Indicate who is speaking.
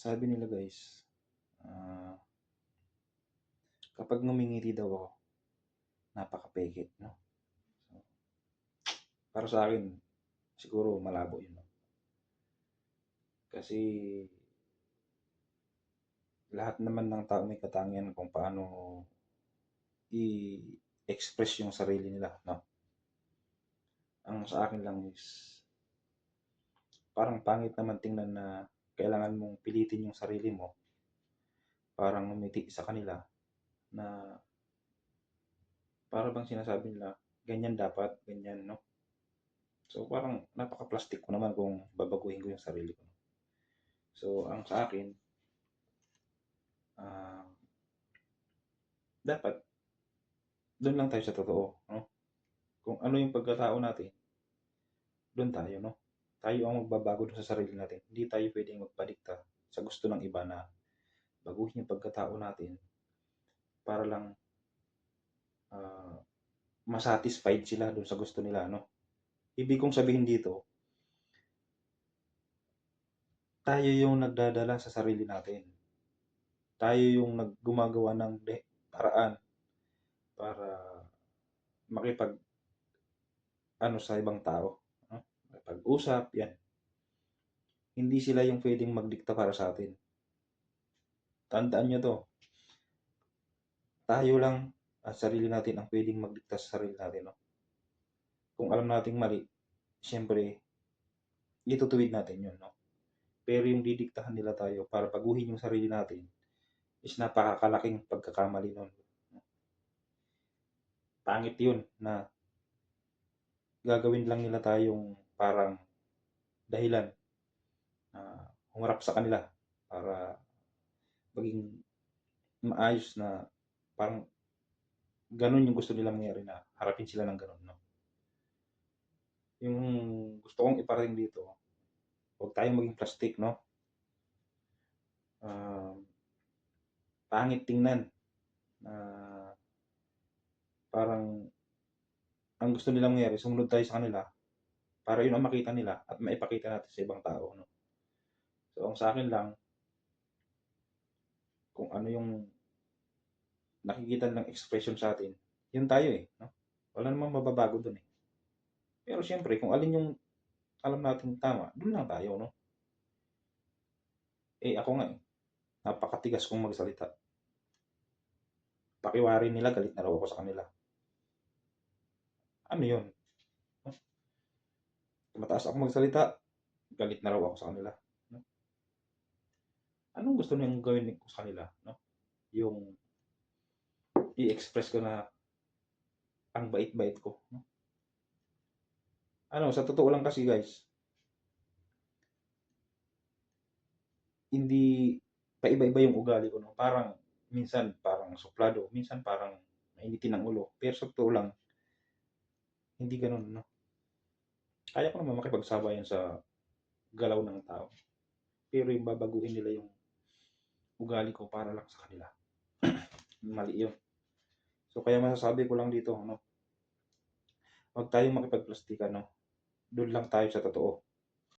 Speaker 1: Sabi nila guys, ah, kapag ngumingiti daw ako, napaka-peke, no? So, para sa akin, siguro malabo yun, no? Kasi lahat naman ng tao may katangian kung paano i-express yung sarili nila, no? Ang sa akin lang is, parang pangit naman tingnan na kailangan mong pilitin yung sarili mo, parang ngumiti sa kanila na para bang sinasabi nila, ganyan dapat, ganyan, no? So, parang napaka-plastic ko naman kung babaguhin ko yung sarili ko. So, ang sa akin, ah, dapat doon lang tayo sa totoo, no? Kung ano yung pagkatao natin, doon tayo, no? Tayo ang magbabago doon sa sarili natin. Hindi tayo pwedeng magpadikta sa gusto ng iba na baguhin yung pagkatao natin para lang ah, masatisfied sila doon sa gusto nila, no? Ibig kong sabihin dito, tayo yung nagdadala sa sarili natin. Tayo yung gumagawa ng paraan para makipag ano sa ibang tao, no? Makipag-usap, yan. Hindi sila yung pwedeng magdikta para sa atin. Tandaan nyo to, tayo lang at sarili natin ang pwedeng magdikta sa sarili natin, no? Kung alam nating mali, siyempre, itutuwid natin yun, no? Pero yung didiktahan nila tayo para baguhin yung sarili natin is napakakalaking pagkakamali nun. Pangit yun na gagawin lang nila tayong parang dahilan na humarap sa kanila para maging maayos na parang ganun yung gusto nilang mangyari na harapin sila ng ganun, no? Yung gusto kong iparating dito, huwag tayong maging plastic, no? Um, Pangit tingnan na parang ang gusto nilang mangyari, sumunod tayo sa kanila para yun ang makita nila at maipakita natin sa ibang tao, no? So, ang sa akin lang, kung ano yung nakikita ng expression sa atin, yun tayo eh, no? Wala namang mababago dun eh. Pero siyempre, kung alin yung alam natin tama, dun lang tayo, no? Eh, ako nga eh, napakatigas kong magsalita. Pakiwari nila, galit na raw ako sa kanila. Ano yun? No? Mataas ako magsalita, galit na raw ako sa kanila. No? Anong gusto niyong gawin ko sa kanila? No? Yung i-express ko na ang bait-bait ko. No? Ano, sa totoo lang kasi guys, hindi paiba-iba yung ugali ko. No? Parang, minsan parang suplado, minsan parang mainitin ang ulo. Pero sa totoo lang, hindi ganun. No? Kaya ko naman makipagsabayan sa galaw ng tao. Pero yung babaguhin nila yung ugali ko para lang sa kanila. Mali yun. So, kaya masasabi ko lang dito, no? Huwag tayong makipagplastikan, no? Doon lang tayo sa totoo.